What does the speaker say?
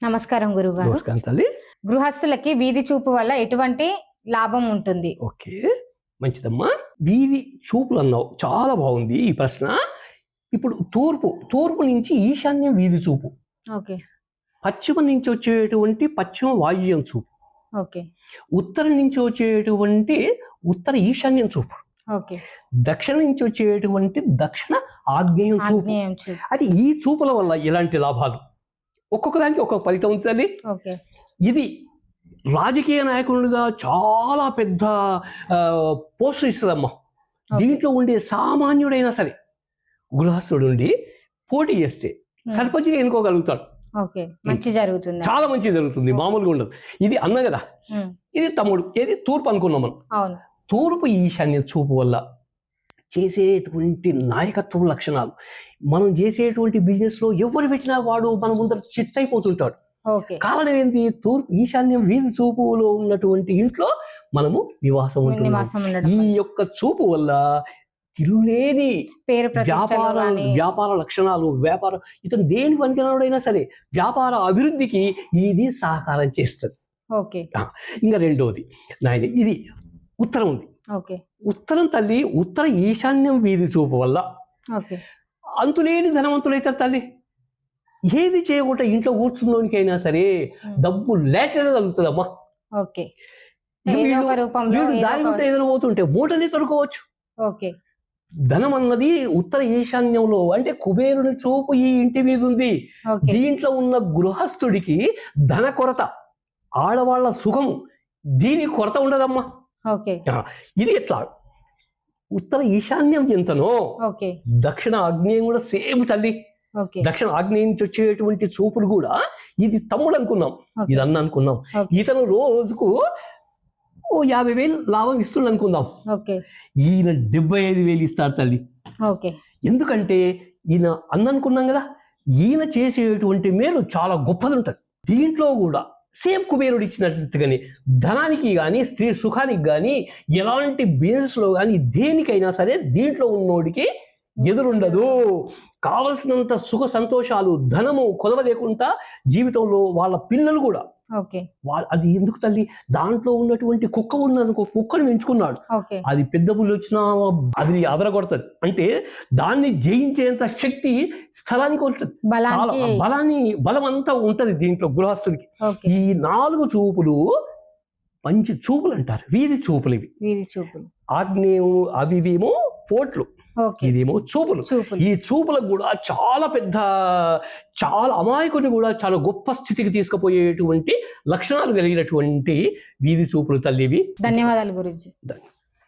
నమస్కారం గురుగారు. నమస్కారం తల్లి. గృహస్థులకి వీధి చూపు వల్ల ఎటువంటి లాభం ఉంటుంది? ఓకే, మంచిదమ్మా. వీధి చూపులు అన్నావు, చాలా బాగుంది ఈ ప్రశ్న. ఇప్పుడు తూర్పు నుంచి ఈశాన్యం వీధి చూపు, ఓకే. పశ్చిమ నుంచి వచ్చేటువంటి పశ్చిమ వాయువ్యం చూపు, ఓకే. ఉత్తరం నుంచి వచ్చేటువంటి ఉత్తర ఈశాన్యం చూపు, ఓకే. దక్షిణ నుంచి వచ్చేటువంటి దక్షిణ ఆగ్నేయం చూపు. అది ఈ చూపుల వల్ల ఎలాంటి లాభాలు, ఒక్కొక్క దానికి ఒక్కొక్క ఫలితం ఉంటుంది. ఓకే. ఇది రాజకీయ నాయకులుగా చాలా పెద్ద పోస్ట్ ఇస్తుందమ్మా. దీంట్లో ఉండే సామాన్యుడైనా సరే గృహస్థుడు ఉండి పోటీ చేస్తే సర్పంచ్గా ఎన్నుకోగలుగుతాడు. మంచి జరుగుతుంది, చాలా మంచి జరుగుతుంది, మామూలుగా ఉండదు. ఇది అన్న కదా, ఇది తమ్ముడు, ఏది తూర్పు అనుకున్నాం మనం. తూర్పు ఈశాన్య చూపు వల్ల చేసేటువంటి నాయకత్వ లక్షణాలు, మనం చేసేటువంటి బిజినెస్ లో ఎవరు పెట్టినా వాడు మన ముందర చిట్ అయిపోతుంటాడు. కారణం ఏంటి? తూర్పు ఈశాన్యం వీధి చూపులో ఉన్నటువంటి ఇంట్లో మనము నివాసం ఉంటున్నాం. ఈ యొక్క చూపు వల్ల తిరుగులేని వ్యాపార లక్షణాలు, ఇతను దేని పనికిరాడైనా సరే వ్యాపార అభివృద్ధికి ఇది సహకారం చేస్తుంది. ఇంకా రెండోది నాయన, ఇది ఉత్తరం ఉంది. ఉత్తరం తల్లి, ఉత్తర ఈశాన్యం వీధి చూపు వల్ల అంతులేని ధనవంతులైతారు తల్లి. ఏది చేయకుండా ఇంట్లో కూర్చున్నోనికైనా సరే డబ్బు లేటెడ్ కలుగుతుందమ్మా. దాని ఉంటే ఏదైనా పోతుంటే మూటనే తొడుకోవచ్చు. ధనం అన్నది ఉత్తర ఈశాన్యంలో, అంటే కుబేరుని చూపు ఈ ఇంటి మీద ఉంది. దీంట్లో ఉన్న గృహస్థుడికి ధన కొరత, ఆడవాళ్ల సుఖము, దీనికి కొరత ఉండదమ్మా. ఇది ఎట్లా? ఉత్తర ఈశాన్యం ఎంతనో దక్షిణ ఆగ్నేయం కూడా సేమ్ తల్లి. దక్షిణ ఆగ్నేయం నుంచి వచ్చేటువంటి చూపులు కూడా, ఇది తమ్ముడు అనుకున్నాం, ఇది అన్న అనుకున్నాం. ఇతను రోజుకు 50,000 లాభం ఇస్తుంది అనుకుందాం. ఈయన 75,000 ఇస్తాడు తల్లి. ఎందుకంటే ఈయన అన్న అనుకున్నాం కదా, ఈయన చేసేటువంటి మేలు చాలా గొప్పది ఉంటుంది. దీంట్లో కూడా సేమ్ కుబేరుడు ఇచ్చినట్టుగానే ధనానికి కానీ, స్త్రీ సుఖానికి కానీ, ఎలాంటి బిజినెస్లో కానీ దేనికైనా సరే దీంట్లో ఉన్నోడికి ఎదురుండదు. కావలసినంత సుఖ సంతోషాలు, ధనము కొదవ లేకుండా జీవితంలో వాళ్ళ పిల్లలు కూడా. అది ఎందుకు తల్లి? దాంట్లో ఉన్నటువంటి కుక్క ఉన్నదనుకో, కుక్కను పెంచుకున్నాడు, అది పెద్ద పుల్లి వచ్చినా అది అదరగొడుతుంది. అంటే దాన్ని జయించేంత శక్తి స్థలానికి ఉంటుంది, బలం అంతా ఉంటది దీంట్లో గృహస్థుడికి. ఈ 4 చూపులు మంచి చూపులు అంటారు, వీధి చూపులు. ఇవి ఆగ్నేయం అవివేమో పోట్లు, ఇదేమో చూపులు. ఈ చూపులకు కూడా చాలా అమాయకుని కూడా చాలా గొప్ప స్థితికి తీసుకుపోయేటువంటి లక్షణాలు కలిగినటువంటి వీధి చూపులు తల్లివి. ధన్యవాదాలు గురించి.